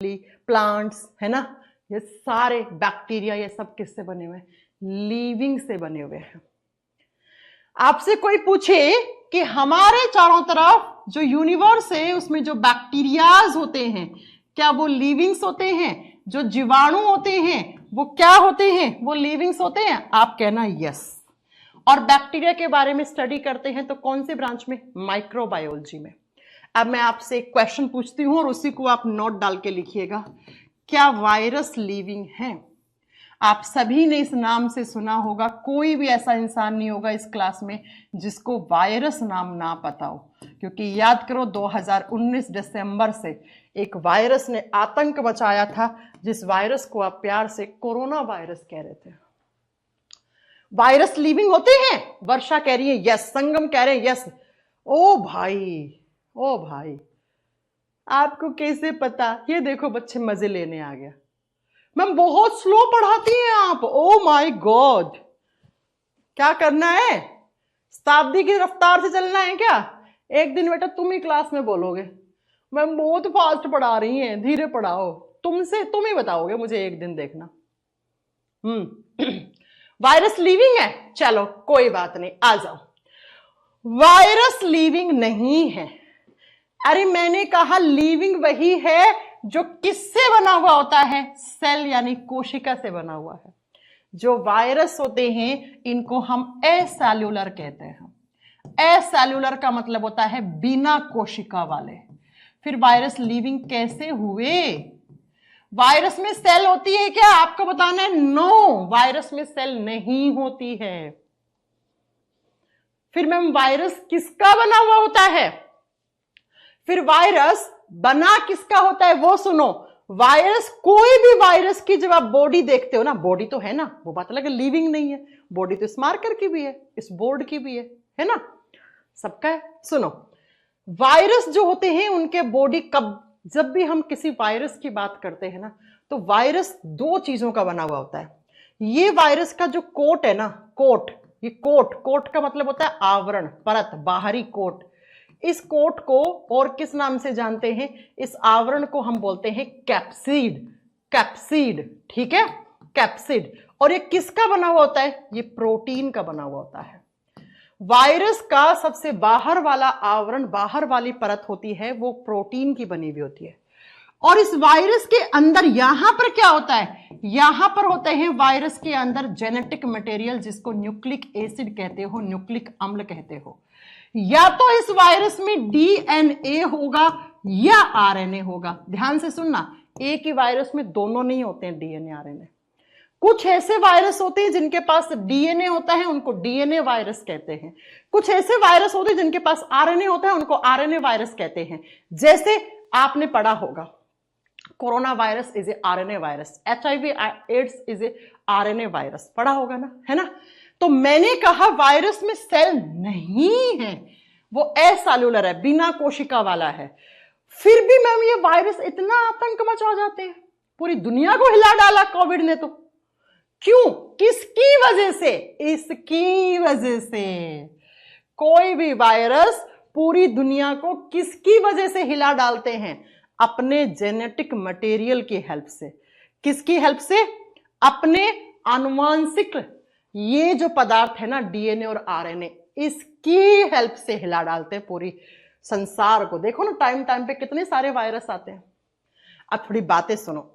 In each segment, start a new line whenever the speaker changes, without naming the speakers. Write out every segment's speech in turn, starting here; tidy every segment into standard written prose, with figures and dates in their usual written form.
Plants, है ना, ये सारे बैक्टीरिया, ये सब किससे बने हुए हैं? लिविंग से बने हुए हैं। आपसे कोई पूछे कि हमारे चारों तरफ जो यूनिवर्स है उसमें जो बैक्टीरियाज होते हैं, क्या वो लिविंग्स होते हैं? जो जीवाणु होते हैं वो क्या होते हैं? वो लिविंग्स होते हैं? आप कहना यस। और बैक्टीरिया के बारे में स्टडी करते हैं तो कौन से ब्रांच में? माइक्रोबायोलॉजी में। अब मैं आपसे एक क्वेश्चन पूछती हूं और उसी को आप नोट डाल के लिखिएगा। क्या वायरस लिविंग है? आप सभी ने इस नाम से सुना होगा, कोई भी ऐसा इंसान नहीं होगा इस क्लास में जिसको वायरस नाम ना पता हो, क्योंकि याद करो 2019 दिसंबर से एक वायरस ने आतंक मचाया था, जिस वायरस को आप प्यार से कोरोना वायरस कह रहे थे। वायरस लिविंग होते हैं? वर्षा कह रही है यस, संगम कह रहे हैं यस। ओ भाई, आपको कैसे पता? ये देखो बच्चे मजे लेने आ गया। मैम बहुत स्लो पढ़ाती हैं आप, ओ माय गॉड। क्या करना है? शताब्दी की रफ्तार से चलना है क्या? एक दिन बेटा तुम ही क्लास में बोलोगे मैम बहुत फास्ट पढ़ा रही हैं, धीरे पढ़ाओ। तुम ही बताओगे मुझे एक दिन, देखना। वायरस लिविंग है? चलो कोई बात नहीं, आ जाओ। वायरस लिविंग नहीं है। अरे मैंने कहा लिविंग वही है जो किससे बना हुआ होता है? सेल यानी कोशिका से बना हुआ है। जो वायरस होते हैं इनको हम एसेल्यूलर कहते हैं। एसेल्यूलर का मतलब होता है बिना कोशिका वाले। फिर वायरस लिविंग कैसे हुए? वायरस में सेल होती है क्या? आपको बताना है नो, वायरस में सेल नहीं होती है। फिर मैम वायरस किसका बना हुआ होता है? फिर वायरस बना किसका होता है वो सुनो। वायरस, कोई भी वायरस की जब आप बॉडी देखते हो ना, बॉडी तो है ना, वो बात अलग है, लिविंग नहीं है। बॉडी तो इस मार्कर की भी है, इस बोर्ड की भी है ना, सबका है। सुनो, वायरस जो होते हैं उनके बॉडी, जब भी हम किसी वायरस की बात करते हैं ना, तो वायरस दो चीजों का बना हुआ होता है। ये वायरस का जो कोट है ना, कोट, ये कोट का मतलब होता है आवरण, परत, बाहरी कोट। इस कोट को और किस नाम से जानते हैं? इस आवरण को हम बोलते हैं कैप्सिड, ठीक है, कैप्सिड। और ये किसका बना हुआ होता है? ये प्रोटीन का बना हुआ होता है। वायरस का सबसे बाहर वाला आवरण, बाहर वाली परत होती है, वो प्रोटीन की बनी हुई होती है। और इस वायरस के अंदर यहां पर क्या होता है? यहां पर होते हैं वायरस के अंदर जेनेटिक मटेरियल, जिसको न्यूक्लिक एसिड कहते हो, न्यूक्लिक अम्ल कहते हो। या तो इस वायरस में डीएनए होगा या आरएनए होगा। ध्यान से सुनना, एक ही वायरस में दोनों नहीं होते हैं, डीएनए आरएनए। कुछ ऐसे वायरस होते हैं जिनके पास डीएनए होता है, उनको डीएनए वायरस कहते हैं। कुछ ऐसे वायरस होते हैं जिनके पास आरएनए होता है, उनको आरएनए वायरस कहते हैं। जैसे आपने पढ़ा होगा corona virus is a RNA virus, HIV AIDS is a RNA virus, पढ़ा होगा ना, है ना। तो मैंने कहा वायरस में सेल नहीं है, वो एसेल्यूलर है, बिना कोशिका वाला है। फिर भी मैम ये वायरस इतना आतंक मचा जाते हैं, पूरी दुनिया को हिला डाला कोविड ने। तो क्यों? किसकी वजह से? इसकी वजह से। कोई भी वायरस पूरी दुनिया को किसकी वजह से हिला डालते हैं? अपने जेनेटिक मटेरियल की हेल्प से। किसकी हेल्प से? अपने आनुवांशिक, ये जो पदार्थ है ना, डीएनए और आरएनए, इसकी हेल्प से हिला डालते हैं पूरी संसार को। देखो ना टाइम पे कितने सारे वायरस आते हैं। अब थोड़ी बातें सुनो।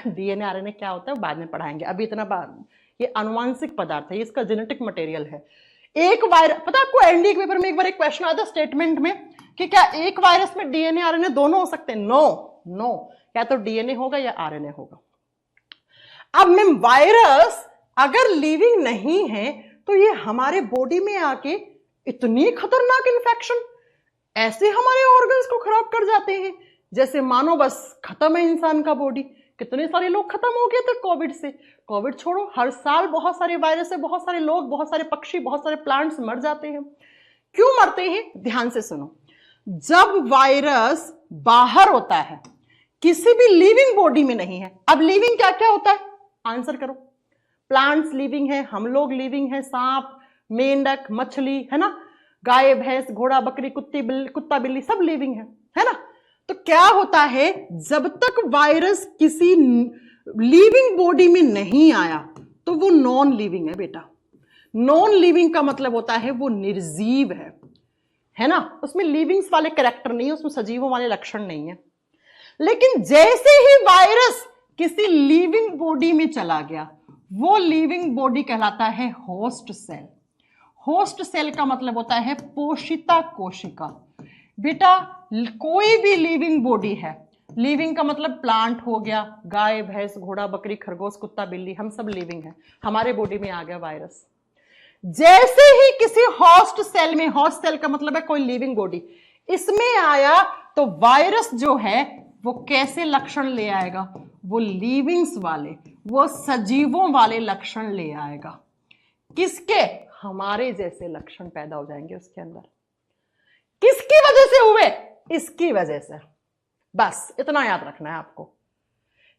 डीएनए आरएनए क्या होता है बाद में पढ़ाएंगे, अभी इतना ये आनुवांशिक पदार्थ है, इसका जेनेटिक मटेरियल है। एक वायरस, पता आपको एनडीए के पेपर में एक बार एक क्वेश्चन आया था स्टेटमेंट में कि क्या एक वायरस में डीएनए आरएनए दोनों हो सकते हैं? नो, या तो डीएनए होगा या आरएनए होगा। अब मैम वायरस अगर लिविंग नहीं है तो ये हमारे बॉडी में आके इतनी खतरनाक इन्फेक्शन, ऐसे हमारे ऑर्गन्स को खराब कर जाते हैं जैसे मानो बस खत्म है इंसान का बॉडी। कितने सारे लोग खत्म हो गए थे कोविड से। कोविड छोड़ो, हर साल बहुत सारे वायरस से बहुत सारे लोग, बहुत सारे पक्षी, बहुत सारे प्लांट्स मर जाते हैं। क्यों मरते हैं? ध्यान से सुनो। जब वायरस बाहर होता है, किसी भी लिविंग बॉडी में नहीं है। अब लिविंग क्या क्या होता है? आंसर करो। प्लांट्स लिविंग है, हम लोग लिविंग है, सांप, मेंढक, मछली, है ना, गाय, भैंस, घोड़ा, बकरी, कुत्ता, बिल्ली सब लिविंग है ना। तो क्या होता है, जब तक वायरस किसी लिविंग बॉडी में नहीं आया तो वो नॉन लिविंग है बेटा। नॉन लिविंग का मतलब होता है वो निर्जीव है ना, उसमें लिविंग्स वाले कैरेक्टर नहीं है, उसमें सजीवों वाले लक्षण नहीं है। लेकिन जैसे ही वायरस किसी लिविंग बॉडी में चला गया, वो लिविंग बॉडी कहलाता है होस्ट सेल। होस्ट सेल का मतलब होता है पोषिता कोशिका। बेटा कोई भी लिविंग बॉडी है, लिविंग का मतलब प्लांट हो गया, गाय भैंस घोड़ा बकरी खरगोश कुत्ता बिल्ली, हम सब लिविंग है। हमारे बॉडी में आ गया वायरस, जैसे ही किसी होस्ट सेल में, होस्ट सेल का मतलब है कोई लिविंग बॉडी, इसमें आया तो वायरस जो है वो कैसे लक्षण ले आएगा, वो लिविंग्स वाले, वो सजीवों वाले लक्षण ले आएगा। किसके? हमारे जैसे लक्षण पैदा हो जाएंगे उसके अंदर। किसकी वजह से हुए? इसकी वजह से। बस इतना याद रखना है आपको,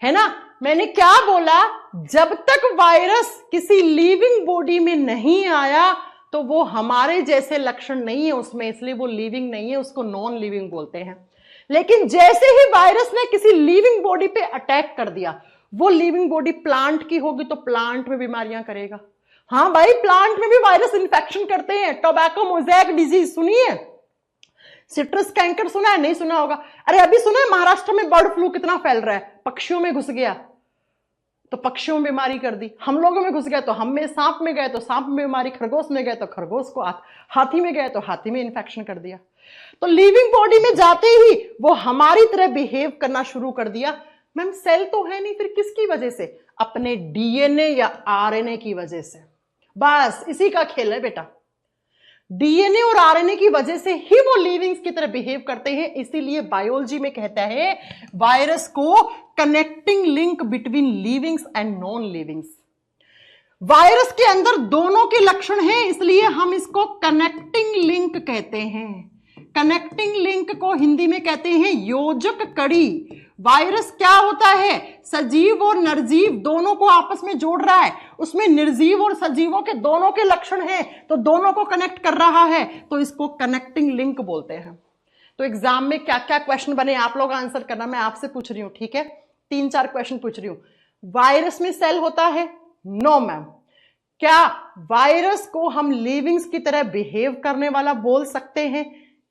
है ना। मैंने क्या बोला, जब तक वायरस किसी लिविंग बॉडी में नहीं आया तो वो हमारे जैसे लक्षण नहीं है उसमें, इसलिए वो लिविंग नहीं है, उसको नॉन लिविंग बोलते हैं। लेकिन जैसे ही वायरस ने किसी लिविंग बॉडी पे अटैक कर दिया, वो लिविंग बॉडी प्लांट की होगी तो प्लांट में बीमारियां करेगा। हाँ भाई, प्लांट में भी वायरस इन्फेक्शन करते हैं। टोबैको मोज़ेक डिजीज सुनिए, सिट्रस कैंकर सुना है? नहीं सुना होगा। अरे अभी सुना है महाराष्ट्र में बर्ड फ्लू कितना फैल रहा है, पक्षियों में घुस गया तो पक्षियों में बीमारी कर दी, हम लोगों में घुस गया तो हम में, सांप में गए तो सांप में बीमारी, खरगोश में गए तो खरगोश को, हाथी में गए तो हाथी में इन्फेक्शन कर दिया। तो लिविंग बॉडी में जाते ही वो हमारी तरह बिहेव करना शुरू कर दिया। मैम सेल तो है नहीं, फिर किसकी वजह से? अपने डीएनए या आरएनए की वजह से। बस इसी का खेल है बेटा। डीएनए और आरएनए की वजह से ही वो लिविंग्स की तरह बिहेव करते हैं। इसीलिए बायोलॉजी में कहता है वायरस को connecting link between livings and non livings. Virus के अंदर दोनों के लक्षण हैं, इसलिए हम इसको कनेक्टिंग लिंक कहते हैं। कनेक्टिंग लिंक को हिंदी में कहते हैं योजक कड़ी। वायरस क्या होता है? सजीव और निर्जीव दोनों को आपस में जोड़ रहा है, उसमें निर्जीव और सजीवों के दोनों के लक्षण हैं, तो दोनों को कनेक्ट कर रहा है, तो इसको कनेक्टिंग लिंक बोलते हैं। तो एग्जाम में क्या क्या क्वेश्चन बने आप लोग आंसर करना, मैं आपसे पूछ रही हूं, ठीक है? 3-4 क्वेश्चन पूछ रही हूं। वायरस में सेल होता है? No ma'am. क्या वायरस को हम लिविंग्स की तरह बिहेव करने वाला बोल सकते हैं?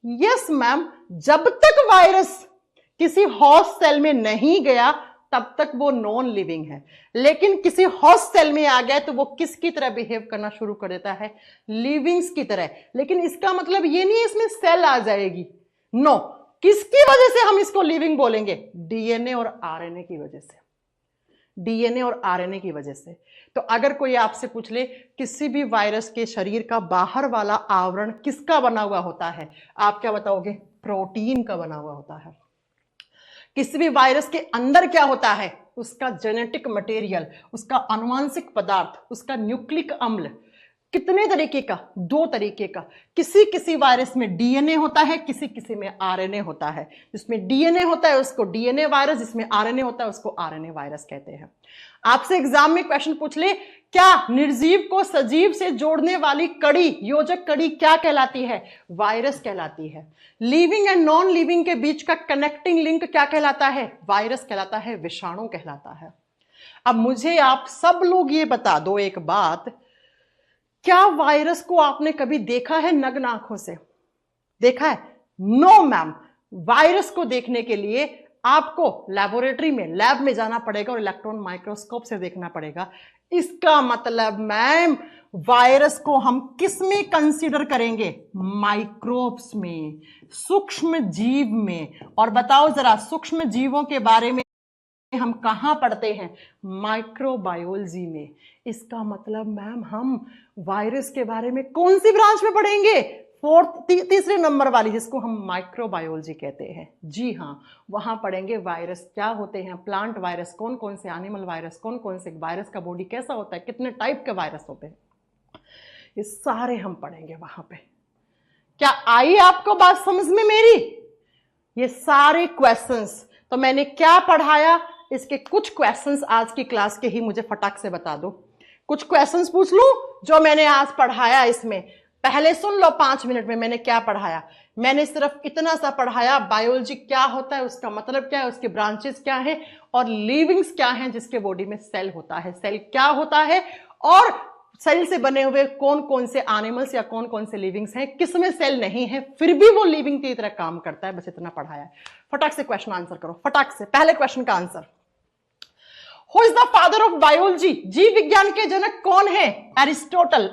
Yes ma'am. जब तक वायरस किसी होस्ट सेल में नहीं गया तब तक वो नॉन लिविंग है, लेकिन किसी होस्ट सेल में आ गया तो वो किसकी तरह बिहेव करना शुरू कर देता है? लिविंग्स की तरह। लेकिन इसका मतलब ये नहीं है इसमें सेल आ जाएगी, नो। किसकी वजह से हम इसको लिविंग बोलेंगे? डीएनए और आरएनए की वजह से। डीएनए और आरएनए की वजह से। तो अगर कोई आपसे पूछ ले किसी भी वायरस के शरीर का बाहर वाला आवरण किसका बना हुआ होता है, आप क्या बताओगे? प्रोटीन का बना हुआ होता है। किसी भी वायरस के अंदर क्या होता है? उसका जेनेटिक मटेरियल, उसका आनुवंशिक पदार्थ, उसका न्यूक्लिक अम्ल। कितने तरीके का? 2 तरीके का। किसी किसी वायरस में डीएनए होता है, किसी किसी में आरएनए होता है। जिसमें डीएनए होता है उसको डीएनए वायरस, जिसमें आरएनए होता है उसको आरएनए वायरस कहते हैं। आपसे एग्जाम में क्वेश्चन पूछ ले, क्या निर्जीव को सजीव से जोड़ने वाली कड़ी, योजक कड़ी क्या कहलाती है? वायरस कहलाती है। लिविंग एंड नॉन लिविंग के बीच का कनेक्टिंग लिंक क्या कहलाता है? वायरस कहलाता है, विषाणु कहलाता है। अब मुझे आप सब लोग ये बता दो एक बात, क्या वायरस को आपने कभी देखा है नग्न आंखों से? देखा है? No ma'am. वायरस को देखने के लिए आपको लेबोरेटरी में, लैब में जाना पड़ेगा और इलेक्ट्रॉन माइक्रोस्कोप से देखना पड़ेगा। इसका मतलब मैम वायरस को हम किस में कंसीडर करेंगे? माइक्रोब्स में, सूक्ष्म जीव में। और बताओ जरा, सूक्ष्म जीवों के बारे में हम कहां पढ़ते हैं? माइक्रोबायोलॉजी में। इसका मतलब मैम हम वायरस के बारे में कौन सी ब्रांच में पढ़ेंगे? 3 नंबर वाली, जिसको हम माइक्रोबायोलॉजी कहते हैं। जी हाँ, वहां पढ़ेंगे वायरस क्या होते हैं, प्लांट वायरस कौन कौन से, एनिमल वायरस कौन कौन से, वायरस का बॉडी कैसा होता है, कितने टाइप के वायरस होते हैं, ये सारे हम पढ़ेंगे वहां पे। क्या आई आपको बात समझ में मेरी? ये सारे क्वेश्चंस तो मैंने क्या पढ़ाया, इसके कुछ क्वेश्चंस आज की क्लास के ही मुझे फटाक से बता दो। कुछ क्वेश्चंस पूछ लूं जो मैंने आज पढ़ाया इसमें। पहले सुन लो 5 मिनट में मैंने क्या पढ़ाया। मैंने सिर्फ इतना सा पढ़ाया, बायोलॉजी क्या होता है, उसका मतलब क्या है, उसके ब्रांचेस क्या है, और लिविंग्स क्या हैं जिसके बॉडी में सेल होता है, सेल क्या होता है, और सेल से बने हुए कौन कौन से एनिमल्स या कौन कौन से लिविंग्स हैं, किसमें सेल नहीं है फिर भी वो लिविंग की तरह काम करता है। बस इतना पढ़ाया है। फटाक से क्वेश्चन आंसर करो, फटाक से। पहले क्वेश्चन का answer, who is the father of biology? जीव विज्ञान के जनक कौन है? एरिस्टोटल।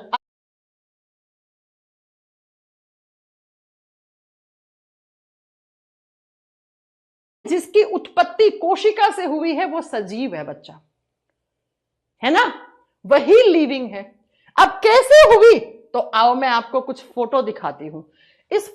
जिसकी उत्पत्ति कोशिका से हुई है वो सजीव है बच्चा, है ना, वही लिविंग है। अब कैसे हुई, तो आओ मैं आपको कुछ फोटो दिखाती हूं। इस